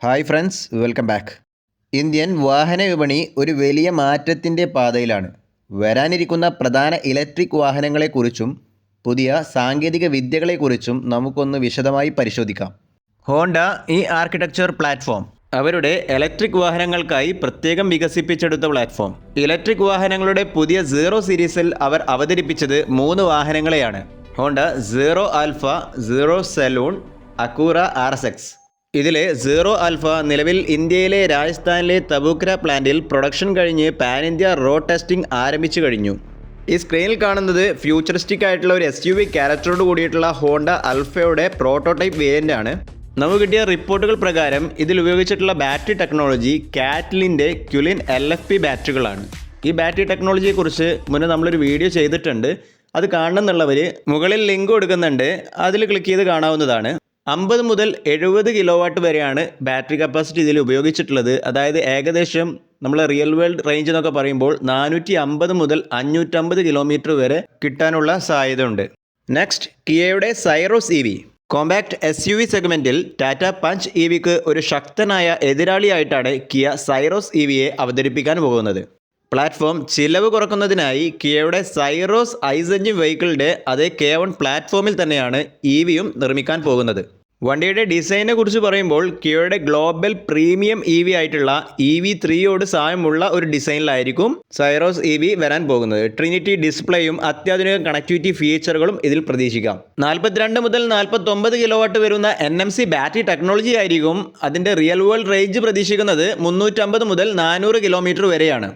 Hi friends, welcome back. Indian വാഹന വിപണി ഒരു വലിയ മാറ്റത്തിൻ്റെ പാതയിലാണ്. വരാനിരിക്കുന്ന പ്രധാന ഇലക്ട്രിക് വാഹനങ്ങളെക്കുറിച്ചും പുതിയ സാങ്കേതിക വിദ്യകളെക്കുറിച്ചും നമുക്കൊന്ന് വിശദമായി പരിശോധിക്കാം. ഹോണ്ട ഈ ആർക്കിടെക്ചർ പ്ലാറ്റ്ഫോം അവരുടെ ഇലക്ട്രിക് വാഹനങ്ങൾക്കായി പ്രത്യേകം വികസിപ്പിച്ചെടുത്ത പ്ലാറ്റ്ഫോം. ഇലക്ട്രിക് വാഹനങ്ങളുടെ പുതിയ സീറോ സീരീസിൽ അവർ അവതരിപ്പിച്ചത് 3 വാഹനങ്ങളെയാണ്. Honda Zero Alpha, Zero Saloon, Acura RSX. ഇതിലെ സീറോ ആൽഫ നിലവിൽ ഇന്ത്യയിലെ രാജസ്ഥാനിലെ തബൂക്കര പ്ലാന്റിൽ പ്രൊഡക്ഷൻ കഴിഞ്ഞ് പാൻ ഇന്ത്യ റോഡ് ടെസ്റ്റിംഗ് ആരംഭിച്ചു കഴിഞ്ഞു. ഈ സ്ക്രീനിൽ കാണുന്നത് ഫ്യൂച്ചറിസ്റ്റിക് ആയിട്ടുള്ള ഒരു SUV ക്യാരക്ടറോട് കൂടിയിട്ടുള്ള ഹോണ്ട അൽഫയുടെ പ്രോട്ടോടൈപ്പ് വേരിയൻ്റ് ആണ്. നമുക്ക് കിട്ടിയ റിപ്പോർട്ടുകൾ പ്രകാരം ഇതിൽ ഉപയോഗിച്ചിട്ടുള്ള ബാറ്ററി ടെക്നോളജി കാറ്റ്ലിൻ്റെ ക്യുലിൻ LFP ബാറ്ററികളാണ്. ഈ ബാറ്ററി ടെക്നോളജിയെക്കുറിച്ച് മുന്നേ നമ്മളൊരു വീഡിയോ ചെയ്തിട്ടുണ്ട്. അത് കാണണമെന്നുള്ളവർ മുകളിൽ ലിങ്ക് കൊടുക്കുന്നുണ്ട്, അതിൽ ക്ലിക്ക് ചെയ്ത് കാണാവുന്നതാണ്. 50 മുതൽ 70 കിലോവാട്ട് വരെയാണ് ബാറ്ററി കപ്പാസിറ്റി ഇതിൽ ഉപയോഗിച്ചിട്ടുള്ളത്. അതായത് ഏകദേശം നമ്മൾ റിയൽ വേൾഡ് റേഞ്ച് എന്നൊക്കെ പറയുമ്പോൾ 450 മുതൽ 550 കിലോമീറ്റർ വരെ കിട്ടാനുള്ള സാധ്യതയുണ്ട്. നെക്സ്റ്റ്, കിയയുടെ സൈറോസ് EV. കോമ്പാക്ട് SUV സെഗ്മെൻറ്റിൽ ടാറ്റ പഞ്ച് EVക്ക് ഒരു ശക്തനായ എതിരാളിയായിട്ടാണ് കിയ സൈറോസ് EVയെ അവതരിപ്പിക്കാൻ പോകുന്നത്. പ്ലാറ്റ്ഫോം ചിലവ് കുറക്കുന്നതിനായി കിയയുടെ സൈറോസ് ഐസ് എഞ്ചിൻ വെഹിക്കിളിൻ്റെ അതേ K1 പ്ലാറ്റ്ഫോമിൽ തന്നെയാണ് EVയും നിർമ്മിക്കാൻ പോകുന്നത്. വണ്ടിയുടെ ഡിസൈനെ കുറിച്ച് പറയുമ്പോൾ കിയയുടെ ഗ്ലോബൽ പ്രീമിയം EV ആയിട്ടുള്ള EV3യോട് സാമ്യമുള്ള ഒരു ഡിസൈനിലായിരിക്കും സൈറോസ് EV വരാൻ പോകുന്നത്. ട്രിനിറ്റി ഡിസ്പ്ലേയും അത്യാധുനിക കണക്ടിവിറ്റി ഫീച്ചറുകളും ഇതിൽ പ്രതീക്ഷിക്കാം. 42 മുതൽ 49 കിലോവാട്ട് വരുന്ന NMC ബാറ്ററി ടെക്നോളജി ആയിരിക്കും. അതിൻ്റെ റിയൽ വേൾഡ് റേഞ്ച് പ്രതീക്ഷിക്കുന്നത് 350 മുതൽ 400 കിലോമീറ്റർ വരെയാണ്.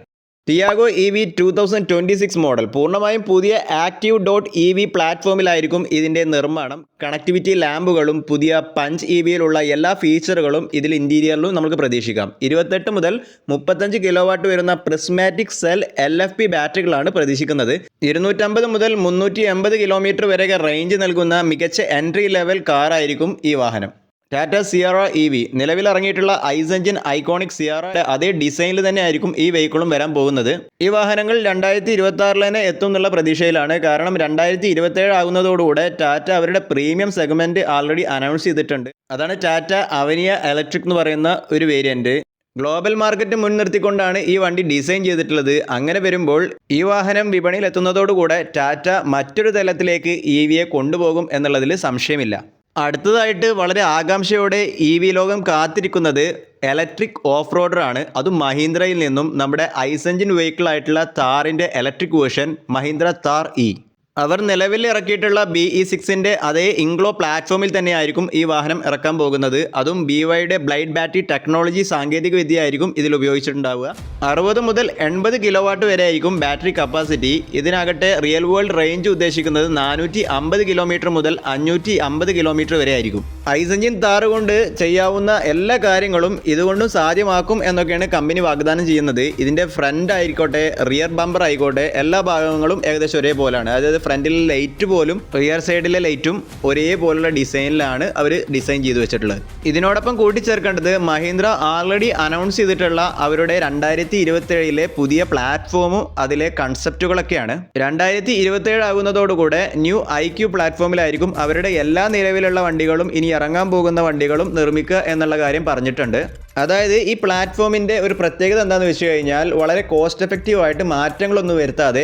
ടിയാഗോ EV 2026 മോഡൽ പൂർണ്ണമായും പുതിയ ActiveDot EV പ്ലാറ്റ്ഫോമിലായിരിക്കും ഇതിൻ്റെ നിർമ്മാണം. കണക്ടിവിറ്റി ലാമ്പുകളും പുതിയ പഞ്ച് EVയിലുള്ള എല്ലാ ഫീച്ചറുകളും ഇതിൽ ഇൻറ്റീരിയറിലും നമുക്ക് പ്രതീക്ഷിക്കാം. 28 മുതൽ 35 കിലോവാട്ട് വരുന്ന പ്രിസ്മാറ്റിക് സെൽ LFP ബാറ്ററികളാണ് പ്രതീക്ഷിക്കുന്നത്. 250 മുതൽ 380 കിലോമീറ്റർ വരെ റേഞ്ച് നൽകുന്ന മികച്ച എൻട്രി ലെവൽ കാറായിരിക്കും ഈ വാഹനം. ടാറ്റ സിയറ EV നിലവിൽ ഇറങ്ങിയിട്ടുള്ള ഐസ് എഞ്ചിൻ ഐക്കോണിക് സിയറയുടെ അതേ ഡിസൈനിൽ തന്നെ ആയിരിക്കും ഈ വെഹിക്കിളും വരാൻ പോകുന്നത്. ഈ വാഹനങ്ങൾ 2026 തന്നെ എത്തും എന്നുള്ള പ്രതീക്ഷയിലാണ്. കാരണം 2027 ആകുന്നതോടുകൂടെ ടാറ്റ അവരുടെ പ്രീമിയം സെഗ്മെൻറ്റ് ആൾറെഡി അനൗൺസ് ചെയ്തിട്ടുണ്ട്. അതാണ് ടാറ്റ അവനിയ ഇലക്ട്രിക് എന്ന് പറയുന്ന ഒരു വേരിയൻറ്റ്. ഗ്ലോബൽ മാർക്കറ്റ് മുൻനിർത്തിക്കൊണ്ടാണ് ഈ വണ്ടി ഡിസൈൻ ചെയ്തിട്ടുള്ളത്. അങ്ങനെ വരുമ്പോൾ ഈ വാഹനം വിപണിയിൽ എത്തുന്നതോടുകൂടെ ടാറ്റ മറ്റൊരു തലത്തിലേക്ക് EVയെ കൊണ്ടുപോകും എന്നുള്ളതിൽ സംശയമില്ല. അടുത്തതായിട്ട് വളരെ ആകാംക്ഷയോടെ EV ലോകം കാത്തിരിക്കുന്നത് ഇലക്ട്രിക് ഓഫ് റോഡറാണ്. അതും മഹീന്ദ്രയിൽ നിന്നും നമ്മുടെ ഐസ് എഞ്ചിൻ വെഹിക്കിൾ ആയിട്ടുള്ള താറിൻ്റെ electric version Mahindra Thar E. അവർ നിലവിൽ ഇറക്കിയിട്ടുള്ള BE6ൻ്റെ അതേ ഇംഗ്ലോ പ്ലാറ്റ്ഫോമിൽ തന്നെയായിരിക്കും ഈ വാഹനം ഇറക്കാൻ പോകുന്നത്. അതും BYയുടെ ബ്ലൈഡ് ബാറ്ററി ടെക്നോളജി സാങ്കേതിക വിദ്യ ആയിരിക്കും ഇതിൽ ഉപയോഗിച്ചിട്ടുണ്ടാവുക. 60 മുതൽ 80 കിലോവാട്ട് വരെ ആയിരിക്കും ബാറ്ററി കപ്പാസിറ്റി. ഇതിനാകട്ടെ റിയൽ വേൾഡ് റേഞ്ച് ഉദ്ദേശിക്കുന്നത് 450 കിലോമീറ്റർ മുതൽ 550 കിലോമീറ്റർ വരെ ആയിരിക്കും. ഐസ് എഞ്ചിൻ താറ് കൊണ്ട് ചെയ്യാവുന്ന എല്ലാ കാര്യങ്ങളും ഇതുകൊണ്ടും സാധ്യമാക്കും എന്നൊക്കെയാണ് കമ്പനി വാഗ്ദാനം ചെയ്യുന്നത്. ഇതിൻ്റെ ഫ്രണ്ട് ആയിക്കോട്ടെ, റിയർ ബമ്പർ ആയിക്കോട്ടെ, എല്ലാ ഭാഗങ്ങളും ഏകദേശം ഒരേപോലെയാണ്. അതായത് ഫ്രണ്ടിലെ ലൈറ്റ് പോലും റിയർ സൈഡിലെ ലൈറ്റും ഒരേപോലുള്ള ഡിസൈനിലാണ് അവർ ഡിസൈൻ ചെയ്ത് വെച്ചിട്ടുള്ളത്. ഇതിനോടൊപ്പം കൂട്ടിച്ചേർക്കേണ്ടത് മഹീന്ദ്ര ആൾറെഡി അനൗൺസ് ചെയ്തിട്ടുള്ള അവരുടെ 2027 പുതിയ പ്ലാറ്റ്ഫോമും അതിലെ കൺസെപ്റ്റുകളൊക്കെയാണ്. 2027 ആകുന്നതോടുകൂടെ ന്യൂ IQ പ്ലാറ്റ്ഫോമിലായിരിക്കും അവരുടെ എല്ലാ നിലവിലുള്ള വണ്ടികളും ഇനി ഇറങ്ങാൻ പോകുന്ന വണ്ടികളും നിർമ്മിക്കുക എന്നുള്ള കാര്യം പറഞ്ഞിട്ടുണ്ട്. അതായത് ഈ പ്ലാറ്റ്ഫോമിൻ്റെ ഒരു പ്രത്യേകത എന്താണെന്ന് വെച്ച് കഴിഞ്ഞാൽ വളരെ കോസ്റ്റ് എഫക്റ്റീവായിട്ട് മാറ്റങ്ങളൊന്നും വരുത്താതെ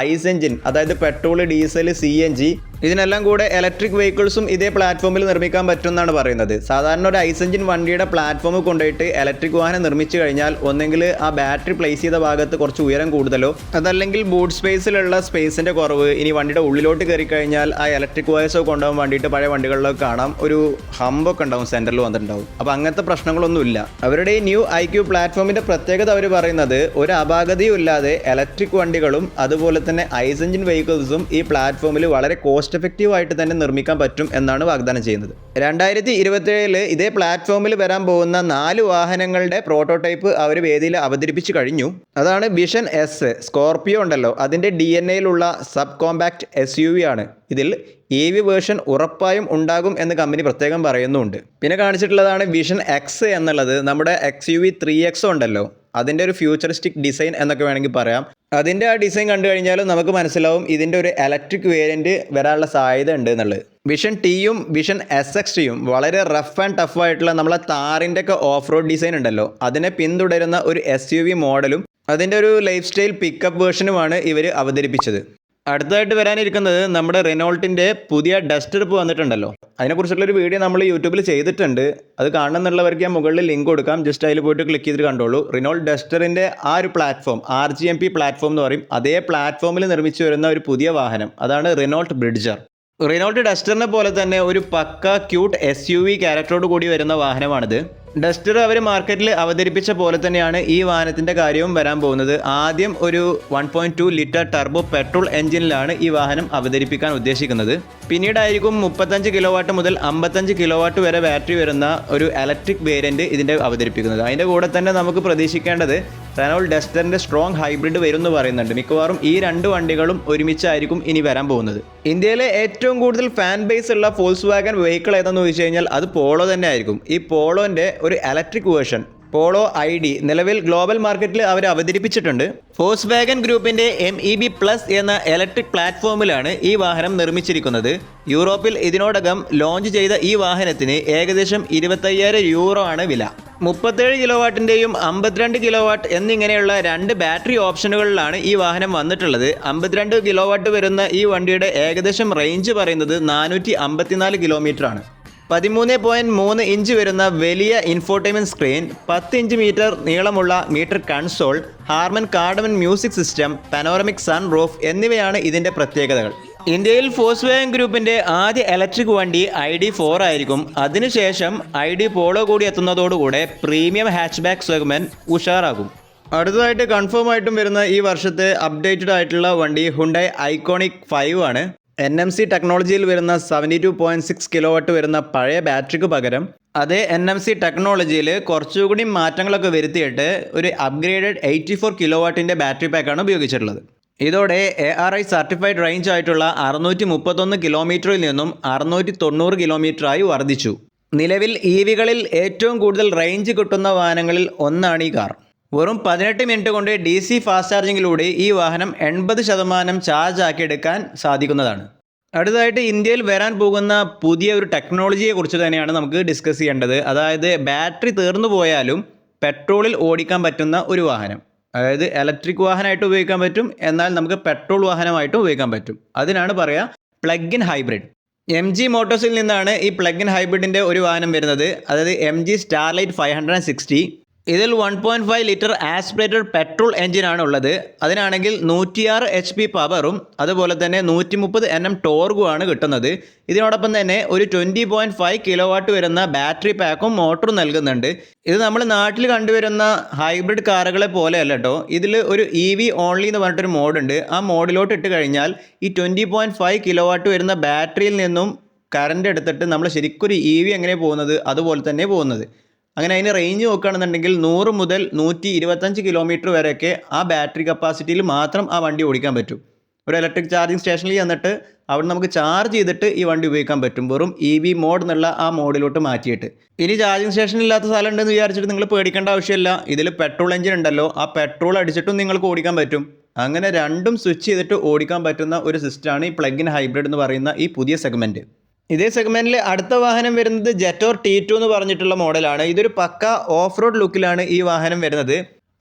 ഐസ് എഞ്ചിൻ, അതായത് പെട്രോൾ, ഡീസൽ, CNG ഇതിനെല്ലാം കൂടെ ഇലക്ട്രിക് വെഹിക്കിൾസും ഇതേ പ്ലാറ്റ്ഫോമിൽ നിർമ്മിക്കാൻ പറ്റുമെന്നാണ് പറയുന്നത്. സാധാരണ ഒരു ഐസ് എഞ്ചിൻ വണ്ടിയുടെ പ്ലാറ്റ്ഫോം കൊണ്ടുപോയിട്ട് ഇലക്ട്രിക് വാഹനം നിർമ്മിച്ചു കഴിഞ്ഞാൽ ഒന്നെങ്കിൽ ആ ബാറ്ററി പ്ലേസ് ചെയ്ത ഭാഗത്ത് കുറച്ച് ഉയരം കൂടുതലോ, അതല്ലെങ്കിൽ ബൂട്ട് സ്പേസിലുള്ള സ്പേസിൻ്റെ കുറവ്, ഇനി വണ്ടിയുടെ ഉള്ളിലോട്ട് കയറി കഴിഞ്ഞാൽ ആ ഇലക്ട്രിക് വയർസോ കൊണ്ടുപോകാൻ വേണ്ടിയിട്ട് പഴയ വണ്ടികളിലൊക്കെ കാണാം ഒരു ഹമ്പൊക്കെ ഉണ്ടാവും, സെൻറ്ററിൽ വന്നിട്ടുണ്ടാവും. അപ്പോൾ അങ്ങനത്തെ പ്രശ്നങ്ങളൊന്നുമില്ല. അവരുടെ ഈ ന്യൂ IQ പ്ലാറ്റ്ഫോമിൻ്റെ പ്രത്യേകത അവർ പറയുന്നത് ഒരു അപാകതയും ഇല്ലാതെ ഇലക്ട്രിക് വണ്ടികളും അതുപോലെ തന്നെ ഐസ് എഞ്ചിൻ വെഹിക്കിൾസും ഈ പ്ലാറ്റ്ഫോമിൽ വളരെ കോസ്റ്റ് എഫക്റ്റീവായിട്ട് തന്നെ നിർമ്മിക്കാൻ പറ്റും എന്നാണ് വാഗ്ദാനം ചെയ്യുന്നത്. 2027 ഇതേ പ്ലാറ്റ്ഫോമിൽ വരാൻ പോകുന്ന 4 വാഹനങ്ങളുടെ പ്രോട്ടോടൈപ്പ് അവർ വേദിയിൽ അവതരിപ്പിച്ചു കഴിഞ്ഞു. അതാണ് വിഷൻ S. സ്കോർപിയോ ഉണ്ടല്ലോ, അതിൻ്റെ DNAയിലുള്ള സബ് കോമ്പാക്ട് SUV ആണ്. ഇതിൽ EV വേർഷൻ ഉറപ്പായും ഉണ്ടാകും എന്ന് കമ്പനി പ്രത്യേകം പറയുന്നുണ്ട്. പിന്നെ കാണിച്ചിട്ടുള്ളതാണ് വിഷൻ X എന്നുള്ളത്. നമ്മുടെ XUV 3X ഉണ്ടല്ലോ, അതിൻ്റെ ഒരു ഫ്യൂച്ചറിസ്റ്റിക് ഡിസൈൻ എന്നൊക്കെ വേണമെങ്കിൽ പറയാം. അതിൻ്റെ ആ ഡിസൈൻ കണ്ടു കഴിഞ്ഞാലും നമുക്ക് മനസ്സിലാവും ഇതിൻ്റെ ഒരു ഇലക്ട്രിക് വേരിയൻറ്റ് വരാനുള്ള സാധ്യത ഉണ്ട് എന്നുള്ളത്. വിഷൻ ടിയും വിഷൻ SX-യും വളരെ റഫ് ആൻഡ് ടഫ് ആയിട്ടുള്ള നമ്മളെ താറിൻ്റെ ഒക്കെ ഓഫ് റോഡ് ഡിസൈൻ ഉണ്ടല്ലോ, അതിനെ പിന്തുടരുന്ന ഒരു SUV മോഡലും അതിൻ്റെ ഒരു ലൈഫ് സ്റ്റൈൽ പിക്കപ്പ് വേർഷനുമാണ് ഇവർ അവതരിപ്പിച്ചത്. അടുത്തതായിട്ട് വരാനിരിക്കുന്നത് നമ്മുടെ റെനോൾട്ടിൻ്റെ പുതിയ ഡസ്റ്റർ ഇപ്പോൾ വന്നിട്ടുണ്ടല്ലോ. അതിനെക്കുറിച്ചുള്ളൊരു വീഡിയോ നമ്മൾ യൂട്യൂബിൽ ചെയ്തിട്ടുണ്ട്. അത് കാണണമെന്നുള്ളവർക്ക് ഞാൻ മുകളിൽ ലിങ്ക് കൊടുക്കാം, ജസ്റ്റ് അതിൽ പോയിട്ട് ക്ലിക്ക് ചെയ്തിട്ട് കണ്ടോളൂ. റിനോൾട്ട് ഡസ്റ്ററിൻ്റെ ആ ഒരു പ്ലാറ്റ്ഫോം RGMP പ്ലാറ്റ്ഫോം എന്ന് പറയും, അതേ പ്ലാറ്റ്ഫോമിൽ നിർമ്മിച്ചു വരുന്ന ഒരു പുതിയ വാഹനം, അതാണ് റിനോൾട്ട് ബ്രിഡ്ജർ. റിനോൾട്ട് ഡസ്റ്ററിനെ പോലെ തന്നെ ഒരു പക്ക ക്യൂട്ട് SUV ക്യാരക്ടറോട് കൂടി വരുന്ന വാഹനമാണിത്. ഡസ്റ്റർ അവർ മാർക്കറ്റിൽ അവതരിപ്പിച്ച പോലെ തന്നെയാണ് ഈ വാഹനത്തിൻ്റെ കാര്യവും വരാൻ പോകുന്നത്. ആദ്യം ഒരു 1.2 ലിറ്റർ ടർബോ പെട്രോൾ എഞ്ചിനിലാണ് ഈ വാഹനം അവതരിപ്പിക്കാൻ ഉദ്ദേശിക്കുന്നത്. പിന്നീടായിരിക്കും 35 കിലോവാട്ട് മുതൽ 55 കിലോവാട്ട് വരെ ബാറ്ററി വരുന്ന ഒരു ഇലക്ട്രിക് വേരിയൻറ്റ് ഇതിൻ്റെ അവതരിപ്പിക്കുന്നത്. അതിൻ്റെ കൂടെ തന്നെ നമുക്ക് പ്രതീക്ഷിക്കേണ്ടത് റെനോൾട്ട് ഡസ്റ്ററിൻ്റെ സ്ട്രോങ് ഹൈബ്രിഡ് വരും എന്ന് പറയുന്നുണ്ട്. മിക്കവാറും ഈ രണ്ട് വണ്ടികളും ഒരുമിച്ചായിരിക്കും ഇനി വരാൻ പോകുന്നത്. ഇന്ത്യയിലെ ഏറ്റവും കൂടുതൽ ഫാൻ ബേസ് ഉള്ള ഫോൾക്സ്വാഗൻ വെഹിക്കിൾ ഏതെന്ന് ചോദിച്ചു കഴിഞ്ഞാൽ അത് പോളോ തന്നെ ആയിരിക്കും. ഈ പോളോൻ്റെ ഒരു ഇലക്ട്രിക് വേർഷൻ പോളോ ID നിലവിൽ ഗ്ലോബൽ മാർക്കറ്റിൽ അവർ അവതരിപ്പിച്ചിട്ടുണ്ട്. ഫോൾക്സ്വാഗൻ ഗ്രൂപ്പിൻ്റെ MEB+ എന്ന ഇലക്ട്രിക് പ്ലാറ്റ്ഫോമിലാണ് ഈ വാഹനം നിർമ്മിച്ചിരിക്കുന്നത്. യൂറോപ്പിൽ ഇതിനോടകം ലോഞ്ച് ചെയ്ത ഈ വാഹനത്തിന് ഏകദേശം 25,000 യൂറോ ആണ് വില. 37 കിലോവാട്ടിൻ്റെയും 52 കിലോവാട്ട് എന്നിങ്ങനെയുള്ള രണ്ട് ബാറ്ററി ഓപ്ഷനുകളിലാണ് ഈ വാഹനം വന്നിട്ടുള്ളത്. 52 കിലോവാട്ട് വരുന്ന ഈ വണ്ടിയുടെ ഏകദേശം റേഞ്ച് പറയുന്നത് 454 കിലോമീറ്റർ ആണ്. 13.3 ഇഞ്ച് വരുന്ന വലിയ ഇൻഫോർടൈൻമെൻറ്റ് സ്ക്രീൻ, 10 ഇഞ്ച് മീറ്റർ നീളമുള്ള meter console, Harman Kardon music system, panoramic sunroof എന്നിവയാണ് ഇതിൻ്റെ പ്രത്യേകതകൾ. ഇന്ത്യയിൽ ഫോൾക്സ്വാഗൻ ഗ്രൂപ്പിൻ്റെ ആദ്യ ഇലക്ട്രിക് വണ്ടി ID.4 ആയിരിക്കും. അതിനുശേഷം ID പോളോ കൂടി എത്തുന്നതോടുകൂടെ പ്രീമിയം ഹാച്ച്ബാക്ക് സെഗ്മെൻറ്റ് ഉഷാറാകും. അടുത്തതായിട്ട് കൺഫേം ആയിട്ടും വരുന്ന ഈ വർഷത്തെ അപ്ഡേറ്റഡ് ആയിട്ടുള്ള വണ്ടി ഹുണ്ടായ് ഐക്കോണിക് 5 ആണ്. NMC ടെക്നോളജിയിൽ വരുന്ന 72.6 കിലോവാട്ട് വരുന്ന പഴയ ബാറ്ററിക്ക് പകരം അതേ NMC ടെക്നോളജിയിൽ കുറച്ചുകൂടി മാറ്റങ്ങളൊക്കെ വരുത്തിയിട്ട് ഒരു അപ്ഗ്രേഡഡ് 84 കിലോവാട്ടിൻ്റെ ബാറ്ററി പാക്കാണ് ഉപയോഗിച്ചിട്ടുള്ളത്. ഇതോടെ ARI സർട്ടിഫൈഡ് റേഞ്ച് ആയിട്ടുള്ള 631 കിലോമീറ്ററിൽ നിന്നും 690 കിലോമീറ്ററായി വർദ്ധിച്ചു. നിലവിൽ EVകളിൽ ഏറ്റവും കൂടുതൽ റേഞ്ച് കിട്ടുന്ന വാഹനങ്ങളിൽ ഒന്നാണ് ഈ കാർ. വെറും 18 മിനിറ്റ് കൊണ്ട് DC ഫാസ്റ്റ് ചാർജിങ്ങിലൂടെ ഈ വാഹനം 80% ചാർജ് ആക്കിയെടുക്കാൻ സാധിക്കുന്നതാണ്. അടുത്തതായിട്ട് ഇന്ത്യയിൽ വരാൻ പോകുന്ന പുതിയ ഒരു ടെക്നോളജിയെക്കുറിച്ച് തന്നെയാണ് നമുക്ക് ഡിസ്കസ് ചെയ്യേണ്ടത്. അതായത് ബാറ്ററി തീർന്നു പോയാലും പെട്രോളിൽ ഓടിക്കാൻ പറ്റുന്ന ഒരു വാഹനം. അതായത് ഇലക്ട്രിക് വാഹനമായിട്ട് ഉപയോഗിക്കാൻ പറ്റും, എന്നാൽ നമുക്ക് പെട്രോൾ വാഹനമായിട്ടും ഉപയോഗിക്കാൻ പറ്റും. അതിനാണ് പറയുക പ്ലഗ് ഇൻ ഹൈബ്രിഡ്. MG മോട്ടോഴ്സിൽ നിന്നാണ് ഈ പ്ലഗ് ഇൻ ഹൈബ്രിഡിൻ്റെ ഒരു വാഹനം വരുന്നത്. അതായത് MG സ്റ്റാർലൈറ്റ് 560. ഇതിൽ 1.5 ലിറ്റർ ആസ്പിറേറ്റഡ് പെട്രോൾ എഞ്ചിനാണ് ഉള്ളത്. അതിനാണെങ്കിൽ 106 HP പവറും അതുപോലെ തന്നെ 130 Nm ടോർഗുമാണ് കിട്ടുന്നത്. ഇതിനോടൊപ്പം തന്നെ ഒരു 20.5 കിലോവാട്ട് വരുന്ന ബാറ്ററി പാക്കും മോട്ടറും നൽകുന്നുണ്ട്. ഇത് നമ്മൾ നാട്ടിൽ കണ്ടുവരുന്ന ഹൈബ്രിഡ് കാറുകളെ പോലെയല്ല കേട്ടോ. ഇതിൽ ഒരു EV ഓൺലി എന്ന് പറഞ്ഞിട്ടൊരു മോഡുണ്ട്. ആ മോഡിലോട്ട് ഇട്ട് കഴിഞ്ഞാൽ ഈ 20.5 കിലോവാട്ട് വരുന്ന ബാറ്ററിയിൽ നിന്നും കറണ്ട് എടുത്തിട്ട് നമ്മൾ ശരിക്കും ഒരു EV എങ്ങനെ പോകുന്നത് അതുപോലെ തന്നെ പോകുന്നത്. അങ്ങനെ അതിന് റേഞ്ച് നോക്കുകയാണെന്നുണ്ടെങ്കിൽ 100 മുതൽ 125 കിലോമീറ്റർ വരെയൊക്കെ ആ ബാറ്ററി കപ്പാസിറ്റിയിൽ മാത്രം ആ വണ്ടി ഓടിക്കാൻ പറ്റും. ഒരു ഇലക്ട്രിക് ചാർജിങ് സ്റ്റേഷനിൽ ചെന്നിട്ട് അവിടെ നമുക്ക് ചാർജ് ചെയ്തിട്ട് ഈ വണ്ടി ഉപയോഗിക്കാൻ പറ്റും, വെറും EV മോഡ് എന്നുള്ള ആ മോഡിലോട്ട് മാറ്റിയിട്ട്. ഇനി ചാർജിങ് സ്റ്റേഷൻ ഇല്ലാത്ത സ്ഥലം ഉണ്ടെന്ന് വിചാരിച്ചിട്ട് നിങ്ങൾ പേടിക്കേണ്ട ആവശ്യമില്ല. ഇതിൽ പെട്രോൾ എഞ്ചിൻ ഉണ്ടല്ലോ, ആ പെട്രോൾ അടിച്ചിട്ടും നിങ്ങൾക്ക് ഓടിക്കാൻ പറ്റും. അങ്ങനെ രണ്ടും സ്വിച്ച് ചെയ്തിട്ട് ഓടിക്കാൻ പറ്റുന്ന ഒരു സിസ്റ്റമാണ് ഈ പ്ലഗ് ഇൻ ഹൈബ്രിഡ് എന്ന് പറയുന്ന ഈ പുതിയ സെഗ്മെൻറ്റ്. ഇതേ സെഗ്മെൻറ്റിൽ അടുത്ത വാഹനം വരുന്നത് ജെറ്റോർ T2 എന്ന് പറഞ്ഞിട്ടുള്ള മോഡലാണ്. ഇതൊരു പക്ക ഓഫ് റോഡ് ലുക്കിലാണ് ഈ വാഹനം വരുന്നത്.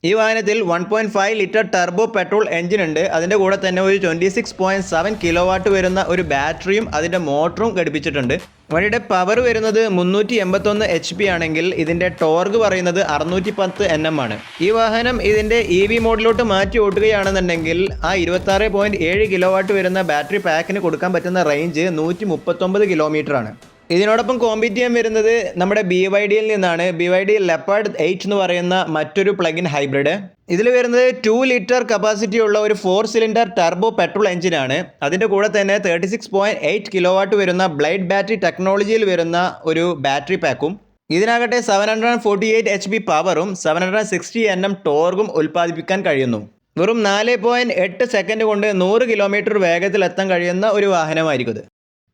ഈ വാഹനത്തിൽ 1.5 ലിറ്റർ ടർബോ പെട്രോൾ എഞ്ചിൻ ഉണ്ട്. അതിൻ്റെ കൂടെ തന്നെ ഒരു 26.7 കിലോവാട്ട് വരുന്ന ഒരു ബാറ്ററിയും അതിൻ്റെ മോട്ടറും ഘടിപ്പിച്ചിട്ടുണ്ട്. വണ്ടിയുടെ പവർ വരുന്നത് 381 HP ആണെങ്കിൽ ഇതിൻ്റെ ടോർഗ് പറയുന്നത് 610 Nm ആണ്. ഈ വാഹനം ഇതിൻ്റെ EV മോഡിലോട്ട് മാറ്റി ഓട്ടുകയാണെന്നുണ്ടെങ്കിൽ ആ 26.7 കിലോവാട്ട് വരുന്ന ബാറ്ററി പാക്കിന് കൊടുക്കാൻ പറ്റുന്ന റേഞ്ച് 139 കിലോമീറ്റർ ആണ്. ഇതിനോടൊപ്പം കോമ്പീറ്റ് ചെയ്യാൻ വരുന്നത് നമ്മുടെ BYDയിൽ നിന്നാണ്. BYD ലെപ്പാർഡ് 8 എന്ന് പറയുന്ന മറ്റൊരു പ്ലഗ് ഇൻ ഹൈബ്രിഡ്. ഇതിൽ വരുന്നത് 2 ലിറ്റർ കപ്പാസിറ്റി ഉള്ള ഒരു 4 സിലിണ്ടർ ടർബോ പെട്രോൾ എഞ്ചിനാണ്. അതിൻ്റെ കൂടെ തന്നെ 36.8 കിലോവാട്ട് വരുന്ന ബ്ലൈഡ് ബാറ്ററി ടെക്നോളജിയിൽ വരുന്ന ഒരു ബാറ്ററി പാക്കും. ഇതിനാകട്ടെ 748 HP പവറും 760 Nm ടോർഗും ഉൽപ്പാദിപ്പിക്കാൻ കഴിയുന്നു. വെറും 4.8 സെക്കൻഡ് കൊണ്ട് 100 കിലോമീറ്റർ വേഗത്തിൽ എത്താൻ കഴിയുന്ന ഒരു വാഹനമായിരിക്കും ഇത്.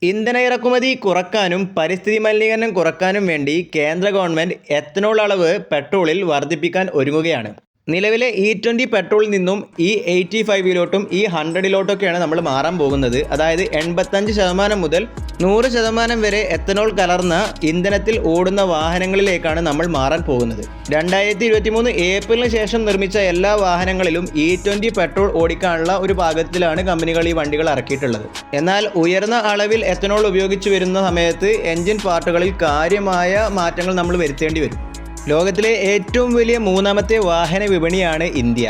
ഇന്ധന ഇറക്കുമതി കുറക്കാനും പരിസ്ഥിതി മലിനീകരണം കുറക്കാനും വേണ്ടി കേന്ദ്ര ഗവൺമെൻറ് എത്തനോൾ അളവ് പെട്രോളിൽ വർദ്ധിപ്പിക്കാൻ ഒരുങ്ങുകയാണ്. നിലവിലെ E20 പെട്രോളിൽ നിന്നും E85 E100 നമ്മൾ മാറാൻ പോകുന്നത്. അതായത് 85% മുതൽ 100% വരെ എത്തനോൾ കലർന്ന ഇന്ധനത്തിൽ ഓടുന്ന വാഹനങ്ങളിലേക്കാണ് നമ്മൾ മാറാൻ പോകുന്നത്. 2023 ഏപ്രിലിന് ശേഷം നിർമ്മിച്ച എല്ലാ വാഹനങ്ങളിലും E20 പെട്രോൾ ഓടിക്കാനുള്ള ഒരു പാകത്തിലാണ് കമ്പനികൾ ഈ വണ്ടികൾ ഇറക്കിയിട്ടുള്ളത്. എന്നാൽ ഉയർന്ന അളവിൽ എത്തനോൾ ഉപയോഗിച്ചു വരുന്ന സമയത്ത് എൻജിൻ പാർട്ടുകളിൽ കാര്യമായ മാറ്റങ്ങൾ നമ്മൾ വരുത്തേണ്ടി വരും. ലോകത്തിലെ ഏറ്റവും വലിയ മൂന്നാമത്തെ വാഹന വിപണിയാണ് ഇന്ത്യ.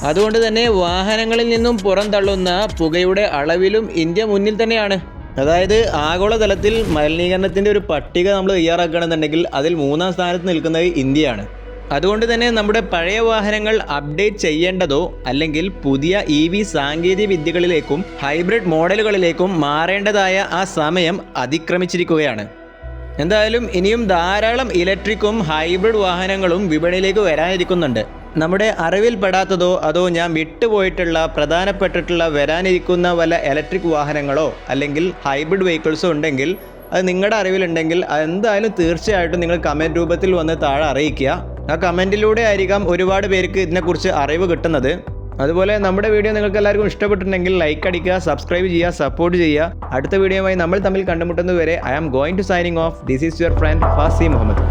അതുകൊണ്ട് തന്നെ വാഹനങ്ങളിൽ നിന്നും പുറന്തള്ളുന്ന പുകയുടെ അളവിലും ഇന്ത്യ മുന്നിൽ തന്നെയാണ്. അതായത് ആഗോളതലത്തിൽ മലിനീകരണത്തിൻ്റെ ഒരു പട്ടിക നമ്മൾ തയ്യാറാക്കുകയാണെന്നുണ്ടെങ്കിൽ അതിൽ 3-ാം സ്ഥാനത്ത് നിൽക്കുന്നത് ഇന്ത്യയാണ്. അതുകൊണ്ട് തന്നെ നമ്മുടെ പഴയ വാഹനങ്ങൾ അപ്ഡേറ്റ് ചെയ്യേണ്ടതോ അല്ലെങ്കിൽ പുതിയ EV സാങ്കേതിക വിദ്യകളിലേക്കും ഹൈബ്രിഡ് മോഡലുകളിലേക്കും മാറേണ്ടതായ ആ സമയം അതിക്രമിച്ചിരിക്കുകയാണ്. എന്തായാലും ഇനിയും ധാരാളം ഇലക്ട്രിക്കും ഹൈബ്രിഡ് വാഹനങ്ങളും വിപണിയിലേക്ക് വരാനിരിക്കുന്നുണ്ട്. നമ്മുടെ അറിവിൽപ്പെടാത്തതോ അതോ ഞാൻ വിട്ടുപോയിട്ടുള്ള പ്രധാനപ്പെട്ടിട്ടുള്ള വരാനിരിക്കുന്ന വല്ല ഇലക്ട്രിക് വാഹനങ്ങളോ അല്ലെങ്കിൽ ഹൈബ്രിഡ് വെഹിക്കിൾസോ ഉണ്ടെങ്കിൽ അത് നിങ്ങളുടെ അറിവിലുണ്ടെങ്കിൽ എന്തായാലും തീർച്ചയായിട്ടും നിങ്ങൾ കമൻറ്റ് രൂപത്തിൽ വന്ന് താഴെ അറിയിക്കുക. ആ കമൻറ്റിലൂടെ ആയിരിക്കാം ഒരുപാട് പേർക്ക് ഇതിനെക്കുറിച്ച് അറിവ് കിട്ടുന്നത്. അതുപോലെ നമ്മുടെ വീഡിയോ നിങ്ങൾക്ക് എല്ലാവർക്കും ഇഷ്ടപ്പെട്ടിട്ടുണ്ടെങ്കിൽ ലൈക്ക് അടിക്കുക, സബ്സ്ക്രൈബ് ചെയ്യുക, സപ്പോർട്ട് ചെയ്യുക. അടുത്ത വീഡിയോയുമായി നമ്മൾ തമ്മിൽ കണ്ടുമുട്ടുന്നതുവരെ I am going to signing off. This is your friend Fasi Muhammad.